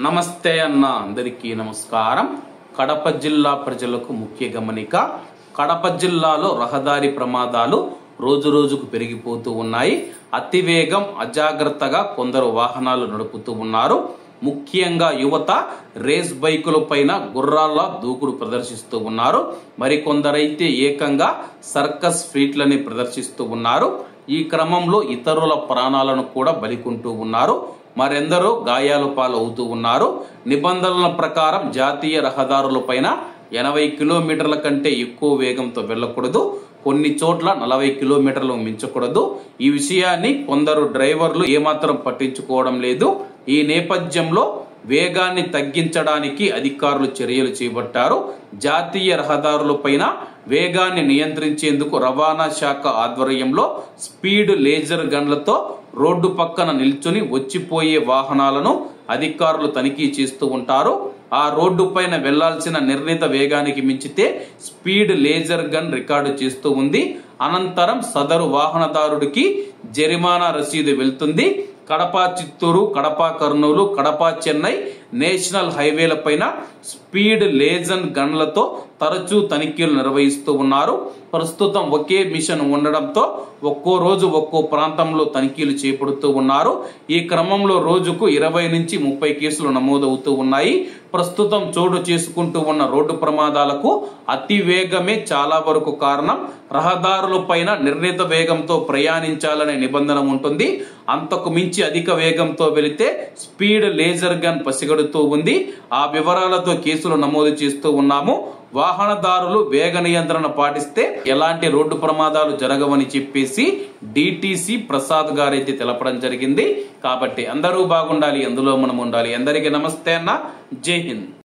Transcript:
నమస్తే అన్న అందరికీ నమస్కారం. కడప జిల్లా ప్రజలకు ముఖ్య గమనిక. కడప జిల్లాలో రహదారి ప్రమాదాలు రోజు రోజుకు పెరిగిపోతూ ఉన్నాయి. అతివేగం అజాగ్రత్తగా కొందరు వాహనాలు నడుపుతూ ఉన్నారు. ముఖ్యంగా యువత రేస్ బైకుల పైన గుర్రాల్లా దూకుడు ప్రదర్శిస్తూ ఉన్నారు. మరికొందరైతే ఏకంగా సర్కస్ ఫీట్లని ప్రదర్శిస్తూ ఉన్నారు. ఈ క్రమంలో ఇతరుల ప్రాణాలను కూడా బలికొంటూ ఉన్నారు. మరెందరో గాయాల పాలవుతూ ఉన్నారు. నిబంధనల ప్రకారం జాతీయ రహదారులపైన 80 కిలోమీటర్ల కంటే ఎక్కువ వేగంతో వెళ్ళకూడదు. కొన్ని చోట్ల 40 కిలోమీటర్లు మించకూడదు. ఈ విషయాన్ని కొందరు డ్రైవర్లు ఏమాత్రం పట్టించుకోవడం లేదు. ఈ నేపథ్యంలో వేగాన్ని తగ్గించడానికి అధికారులు చర్యలు చేపట్టారు. జాతీయ రహదారులపైన వేగాన్ని నియంత్రించేందుకు రవాణా శాఖ ఆధ్వర్యంలో స్పీడ్ లేజర్ గన్లతో రోడ్డు పక్కన నిల్చుని వచ్చిపోయే వాహనాలను అధికారులు తనిఖీ చేస్తూ ఉంటారు. ఆ రోడ్డు పైన వెళ్లాల్సిన నిర్ణీత వేగానికి మించితే స్పీడ్ లేజర్ గన్ రికార్డు చేస్తూ ఉంది. అనంతరం సదరు వాహనదారుడికి జరిమానా రసీదు వెళ్తుంది. కడప చిత్తూరు, కడప కర్నూలు, కడప చెన్నై నేషనల్ హైవేల పైన స్పీడ్ లేజర్ గన్లతో తరచూ తనిఖీలు నిర్వహిస్తూ ఉన్నారు. ప్రస్తుతం ఒకే మిషన్ ఉండడంతో ఒక్కో రోజు ఒక్కో ప్రాంతంలో తనిఖీలు చేపడుతూ ఉన్నారు. ఈ క్రమంలో రోజుకు 20 నుంచి 30 కేసులు నమోదవుతూ ఉన్నాయి. ప్రస్తుతం చోటు చేసుకుంటూ ఉన్న రోడ్డు ప్రమాదాలకు అతి వేగమే చాలా వరకు కారణం. రహదారుల పైన నిర్ణీత వేగంతో ప్రయాణించాలనే నిబంధన ఉంటుంది. అంతకు మించి అధిక వేగంతో వెళితే స్పీడ్ లేజర్ గన్ పసిగడుతూ ఉంది. ఆ వివరాలతో కేసులు నమోదు చేస్తూ ఉన్నాము. వాహనదారులు వేగ నియంత్రణ పాటిస్తే ఎలాంటి రోడ్డు ప్రమాదాలు జరగవని చెప్పేసి డిటిసి ప్రసాద్ గారైతే తెలపడం జరిగింది. కాబట్టి అందరూ బాగుండాలి, అందులో మనం ఉండాలి. అందరికీ నమస్తే అన్న. జై హింద్.